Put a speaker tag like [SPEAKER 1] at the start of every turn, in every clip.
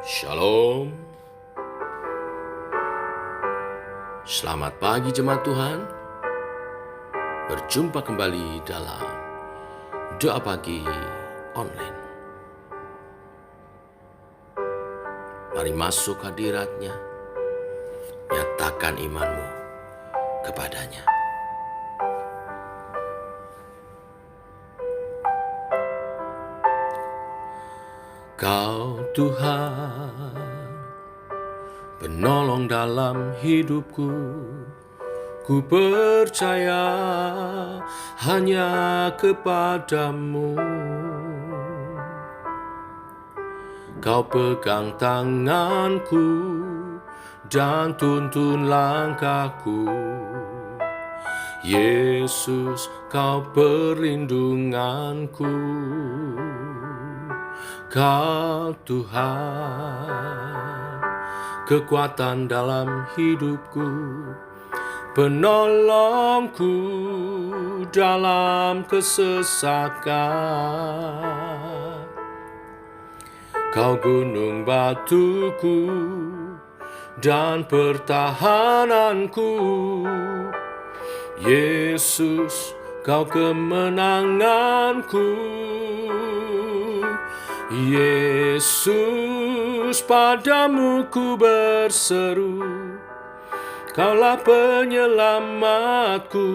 [SPEAKER 1] Shalom. Selamat pagi jemaat Tuhan. Berjumpa kembali dalam Doa Pagi Online. Mari masuk hadirat-Nya, nyatakan imanmu kepadanya. Kau Tuhan, penolong dalam hidupku, ku percaya hanya kepadamu. Kau pegang tanganku dan tuntun langkahku. Yesus, kau perlindunganku. Kau Tuhan, kekuatan dalam hidupku, penolongku dalam kesesakan. Kau gunung batuku dan pertahananku. Yesus, kau kemenanganku. Yesus, padamu ku berseru, Kaulah penyelamatku,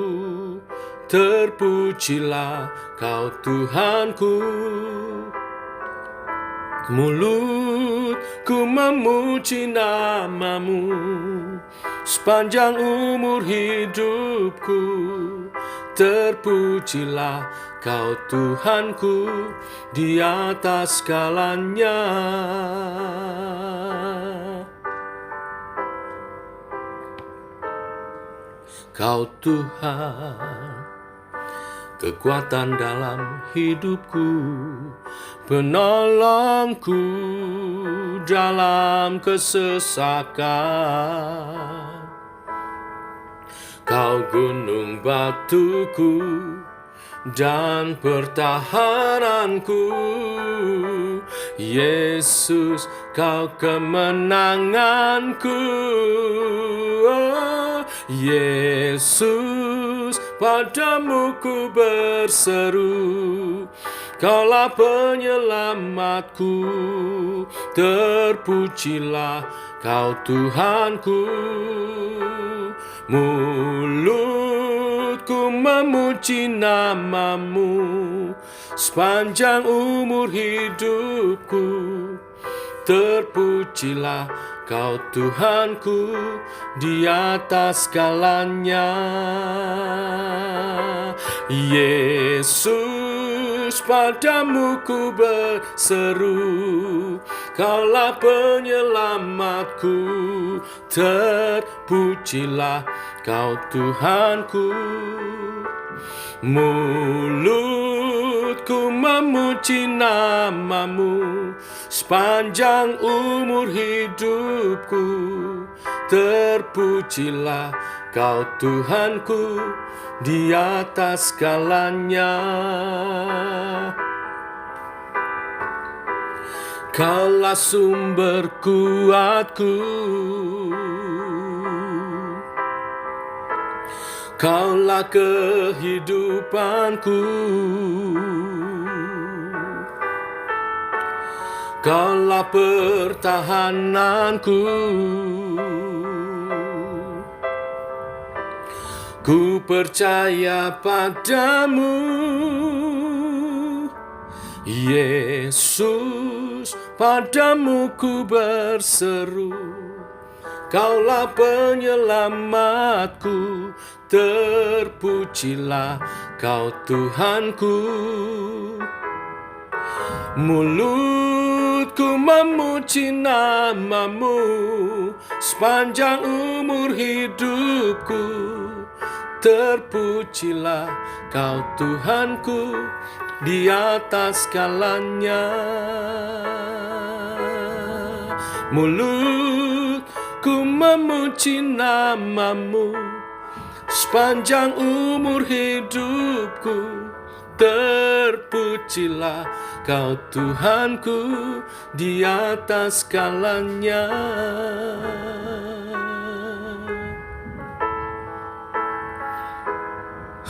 [SPEAKER 1] terpujilah Kau Tuhanku. Mulutku memuji nama-Mu sepanjang umur hidupku. Terpujilah Kau Tuhanku di atas segalanya. Kau Tuhan, kekuatan dalam hidupku, penolongku dalam kesesakan. Kau gunung batuku dan pertahananku. Yesus, kau kemenanganku. Oh, Yesus, padamu ku berseru, Kaulah penyelamatku. Terpujilah Kau Tuhanku. Mulutku memuji nama-Mu sepanjang umur hidupku. Terpujilah Kau Tuhanku di atas segalanya. Yesus, padamu ku berseru, Kaulah penyelamatku. Terpujilah Kau Tuhanku. Mulutku memuji nama-Mu sepanjang umur hidupku. Terpujilah Kau Tuhanku di atas segalanya. Kaulah sumber kuatku, Kaulah kehidupanku. Kaulah pertahananku. Ku percaya padamu, Yesus, padamu ku berseru, Kaulah penyelamatku. Terpujilah Kau Tuhanku. Mulutku memuji nama-Mu sepanjang umur hidupku. Terpujilah Kau Tuhanku di atas segalanya. Mulutku memuji nama-Mu sepanjang umur hidupku. Terpujilah Kau Tuhanku di atas segalanya.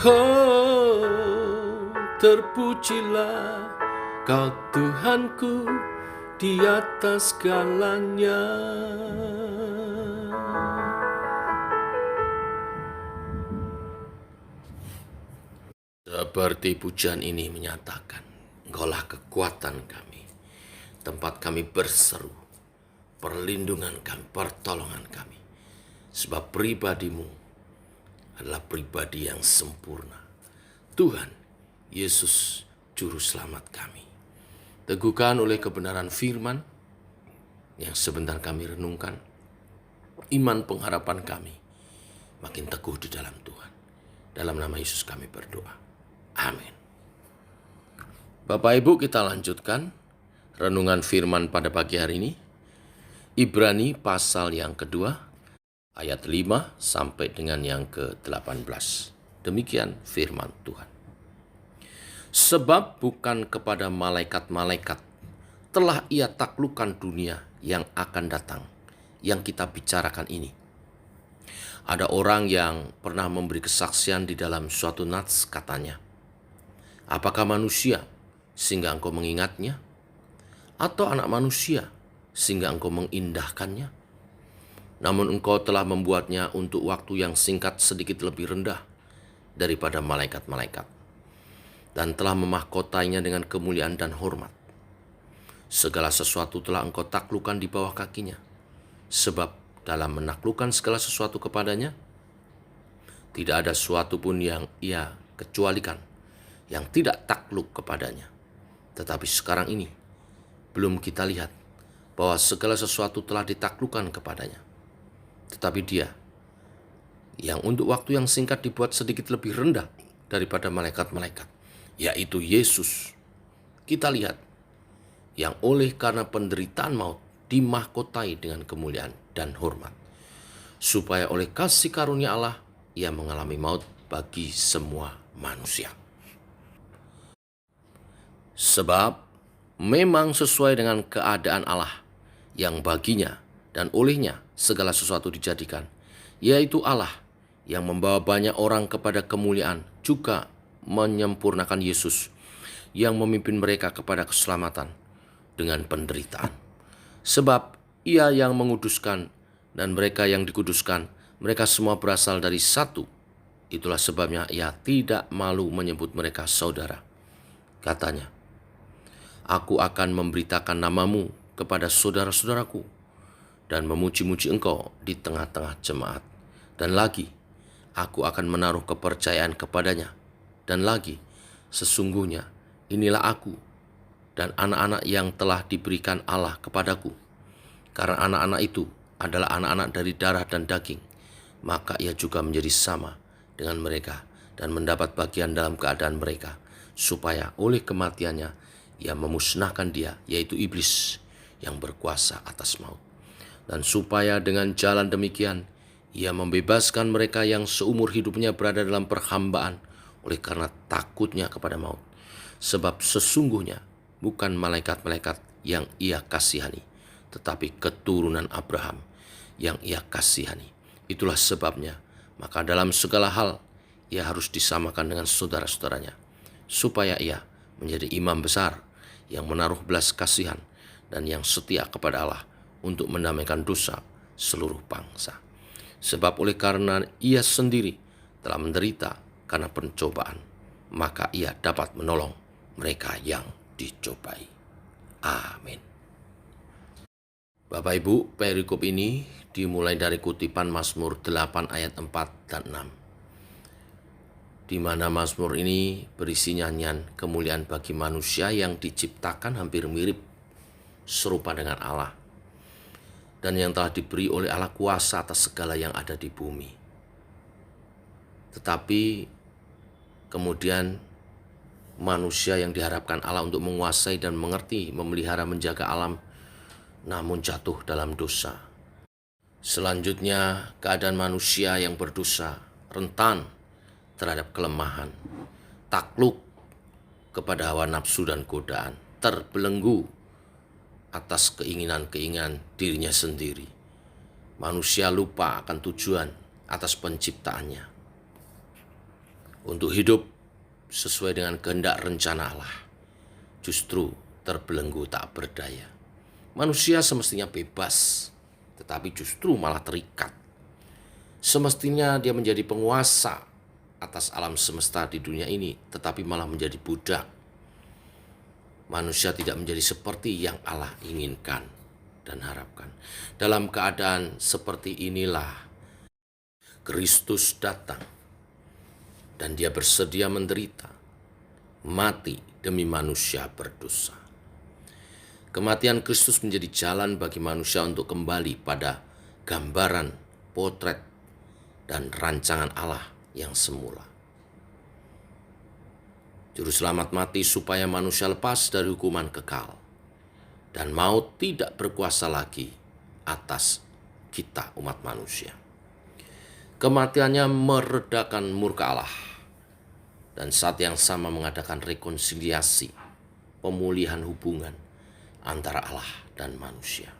[SPEAKER 1] Oh, terpujilah Kau Tuhanku di atas segalanya. Seperti pujian ini menyatakan, Engkaulah kekuatan kami, tempat kami berseru, perlindungan kami, pertolongan kami. Sebab pribadi-Mu adalah pribadi yang sempurna. Tuhan Yesus Juru Selamat kami. Teguhkan oleh kebenaran firman yang sebentar kami renungkan, iman pengharapan kami makin teguh di dalam Tuhan. Dalam nama Yesus kami berdoa. Amin. Bapak Ibu, kita lanjutkan renungan firman pada pagi hari ini. Ibrani pasal yang kedua, ayat 5 sampai dengan yang ke-18. Demikian firman Tuhan. Sebab bukan kepada malaikat-malaikat telah ia taklukkan dunia yang akan datang, yang kita bicarakan ini. Ada orang yang pernah memberi kesaksian di dalam suatu nats, katanya, apakah manusia sehingga engkau mengingatnya? Atau anak manusia sehingga engkau mengindahkannya? Namun engkau telah membuatnya untuk waktu yang singkat sedikit lebih rendah daripada malaikat-malaikat, dan telah memahkotainya dengan kemuliaan dan hormat. Segala sesuatu telah engkau taklukkan di bawah kakinya, sebab dalam menaklukkan segala sesuatu kepadanya, tidak ada suatu pun yang ia kecualikan, yang tidak takluk kepadanya. Tetapi sekarang ini, belum kita lihat bahwa segala sesuatu telah ditaklukkan kepadanya. Tetapi dia, yang untuk waktu yang singkat dibuat sedikit lebih rendah daripada malaikat-malaikat, yaitu Yesus, kita lihat, yang oleh karena penderitaan maut dimahkotai dengan kemuliaan dan hormat, supaya oleh kasih karunia Allah ia mengalami maut bagi semua manusia. Sebab memang sesuai dengan keadaan Allah yang baginya dan olehnya segala sesuatu dijadikan, yaitu Allah yang membawa banyak orang kepada kemuliaan, juga menyempurnakan Yesus yang memimpin mereka kepada keselamatan dengan penderitaan. Sebab ia yang menguduskan dan mereka yang dikuduskan, mereka semua berasal dari satu. Itulah sebabnya ia tidak malu menyebut mereka saudara. Katanya, aku akan memberitakan namamu kepada saudara-saudaraku dan memuji-muji engkau di tengah-tengah jemaat. Dan lagi, aku akan menaruh kepercayaan kepadanya. Dan lagi, sesungguhnya inilah aku dan anak-anak yang telah diberikan Allah kepadaku. Karena anak-anak itu adalah anak-anak dari darah dan daging, maka ia juga menjadi sama dengan mereka dan mendapat bagian dalam keadaan mereka, supaya oleh kematiannya ia memusnahkan dia, yaitu iblis yang berkuasa atas maut. Dan supaya dengan jalan demikian ia membebaskan mereka yang seumur hidupnya berada dalam perhambaan oleh karena takutnya kepada maut. Sebab sesungguhnya bukan malaikat-malaikat yang ia kasihani, tetapi keturunan Abraham yang ia kasihani. Itulah sebabnya, maka dalam segala hal ia harus disamakan dengan saudara-saudaranya, supaya ia menjadi imam besar yang menaruh belas kasihan dan yang setia kepada Allah untuk mendamaikan dosa seluruh bangsa. Sebab oleh karena ia sendiri telah menderita karena pencobaan, maka ia dapat menolong mereka yang dicobai. Amin. Bapak Ibu, perikop ini dimulai dari kutipan Mazmur 8 ayat 4 dan 6. Di mana Mazmur ini berisi nyanyian kemuliaan bagi manusia yang diciptakan hampir mirip serupa dengan Allah, dan yang telah diberi oleh Allah kuasa atas segala yang ada di bumi. Tetapi kemudian manusia yang diharapkan Allah untuk menguasai dan mengerti, memelihara, menjaga alam, namun jatuh dalam dosa. Selanjutnya, keadaan manusia yang berdosa rentan terhadap kelemahan, takluk kepada hawa nafsu dan godaan, terbelenggu atas keinginan-keinginan dirinya sendiri. Manusia lupa akan tujuan atas penciptaannya untuk hidup sesuai dengan kehendak rencana Allah. Justru terbelenggu tak berdaya. Manusia semestinya bebas, tetapi justru malah terikat. Semestinya dia menjadi penguasa atas alam semesta di dunia ini, tetapi malah menjadi budak. Manusia tidak menjadi seperti yang Allah inginkan dan harapkan. Dalam keadaan seperti inilah Kristus datang dan dia bersedia menderita, mati demi manusia berdosa. Kematian Kristus menjadi jalan bagi manusia untuk kembali pada gambaran, potret, dan rancangan Allah yang semula. Juru selamat mati supaya manusia lepas dari hukuman kekal, dan maut tidak berkuasa lagi atas kita umat manusia. Kematiannya meredakan murka Allah, dan saat yang sama mengadakan rekonsiliasi, pemulihan hubungan antara Allah dan manusia.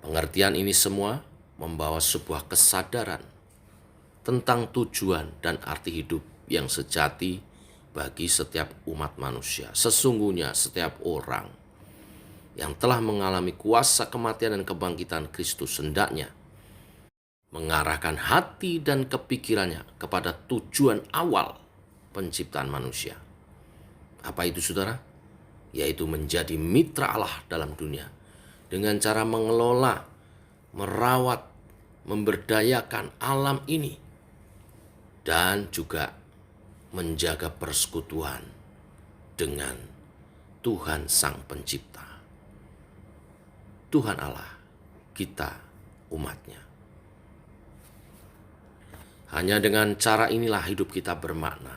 [SPEAKER 1] Pengertian ini semua membawa sebuah kesadaran tentang tujuan dan arti hidup yang sejati bagi setiap umat manusia. Sesungguhnya setiap orang yang telah mengalami kuasa kematian dan kebangkitan Kristus hendaknya mengarahkan hati dan kepikirannya kepada tujuan awal penciptaan manusia. Apa itu, saudara? Yaitu menjadi mitra Allah dalam dunia dengan cara mengelola, merawat, memberdayakan alam ini, dan juga menjaga persekutuan dengan Tuhan Sang Pencipta, Tuhan Allah, kita umatnya. Hanya dengan cara inilah hidup kita bermakna,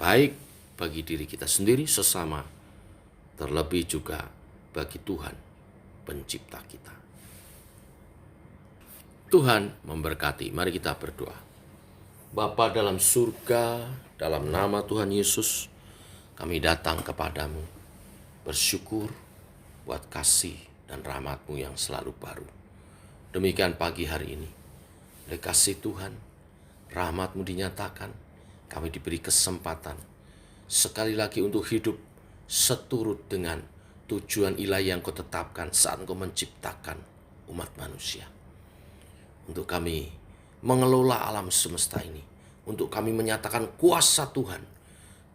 [SPEAKER 1] baik bagi diri kita sendiri sesama, terlebih juga bagi Tuhan Pencipta kita. Tuhan memberkati. Mari kita berdoa. Bapa dalam surga, dalam nama Tuhan Yesus, kami datang kepadamu, bersyukur buat kasih dan rahmat-Mu yang selalu baru. Demikian pagi hari ini, oleh kasih Tuhan, rahmat-Mu dinyatakan, kami diberi kesempatan sekali lagi untuk hidup seturut dengan tujuan ilahi yang Kau tetapkan saat Kau menciptakan umat manusia. Untuk kami mengelola alam semesta ini, untuk kami menyatakan kuasa Tuhan,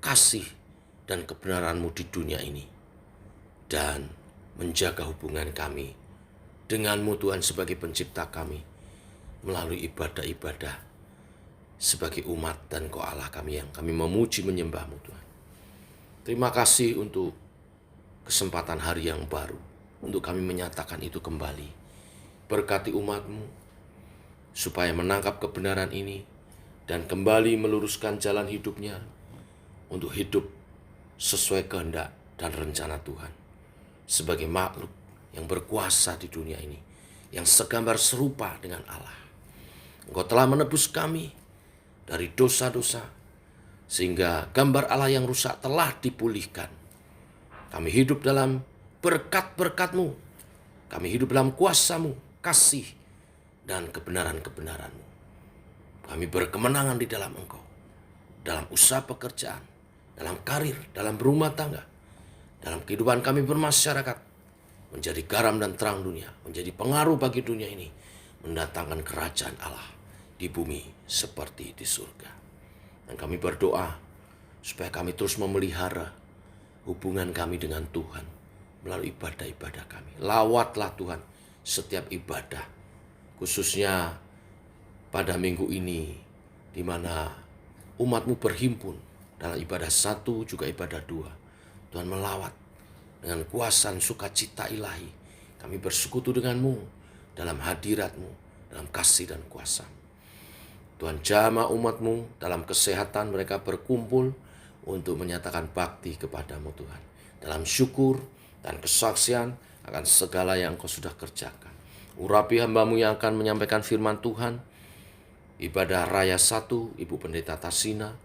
[SPEAKER 1] kasih dan kebenaran-Mu di dunia ini, dan menjaga hubungan kami dengan-Mu Tuhan sebagai pencipta kami, melalui ibadah-ibadah sebagai umat dan Kau Allah kami yang kami memuji menyembah-Mu Tuhan. Terima kasih untuk kesempatan hari yang baru, untuk kami menyatakan itu kembali. Berkati umat-Mu, supaya menangkap kebenaran ini dan kembali meluruskan jalan hidupnya untuk hidup sesuai kehendak dan rencana Tuhan. Sebagai makhluk yang berkuasa di dunia ini, yang segambar serupa dengan Allah. Engkau telah menebus kami dari dosa-dosa, sehingga gambar Allah yang rusak telah dipulihkan. Kami hidup dalam berkat-berkat-Mu. Kami hidup dalam kuasa-Mu, kasih, dan kebenaran-kebenaran-Mu. Kami berkemenangan di dalam Engkau, dalam usaha pekerjaan, dalam karir, dalam berumah tangga, dalam kehidupan kami bermasyarakat, menjadi garam dan terang dunia, menjadi pengaruh bagi dunia ini, mendatangkan kerajaan Allah di bumi seperti di surga. Dan kami berdoa supaya kami terus memelihara hubungan kami dengan Tuhan melalui ibadah-ibadah kami. Lawatlah Tuhan setiap ibadah, khususnya pada minggu ini, di mana umat-Mu berhimpun dalam ibadah satu juga ibadah dua. Tuhan melawat dengan kuasa dan sukacita ilahi. Kami bersekutu dengan-Mu dalam hadirat-Mu, dalam kasih dan kuasa. Tuhan jamah umat-Mu dalam kesehatan, mereka berkumpul untuk menyatakan bakti kepada-Mu Tuhan, dalam syukur dan kesaksian akan segala yang Kau sudah kerjakan. Urapi hamba-Mu yang akan menyampaikan firman Tuhan, ibadah raya 1, Ibu Pendeta Tasina,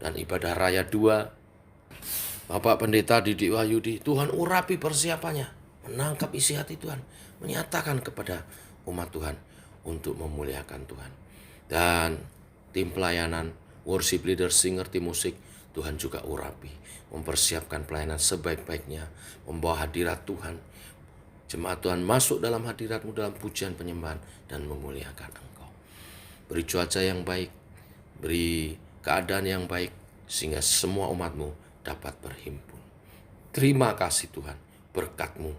[SPEAKER 1] dan ibadah raya 2, Bapak Pendeta Didik Wahyudi, Tuhan urapi persiapannya, menangkap isi hati Tuhan, menyatakan kepada umat Tuhan untuk memuliakan Tuhan. Dan tim pelayanan, worship leader, singer, tim musik, Tuhan juga urapi, mempersiapkan pelayanan sebaik-baiknya, membawa hadirat Tuhan. Jemaat Tuhan masuk dalam hadirat-Mu dalam pujian penyembahan dan memuliakan Engkau. Beri cuaca yang baik, beri keadaan yang baik, sehingga semua umat-Mu dapat berhimpun. Terima kasih Tuhan, berkat-Mu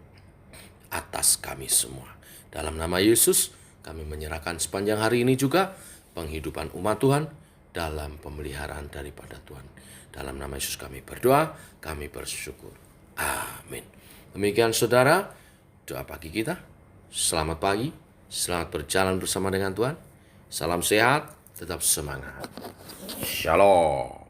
[SPEAKER 1] atas kami semua. Dalam nama Yesus, kami menyerahkan sepanjang hari ini juga penghidupan umat Tuhan dalam pemeliharaan daripada Tuhan. Dalam nama Yesus kami berdoa, kami bersyukur. Amin. Demikian saudara, doa pagi kita. Selamat pagi, selamat berjalan bersama dengan Tuhan. Salam sehat, tetap semangat. Shalom.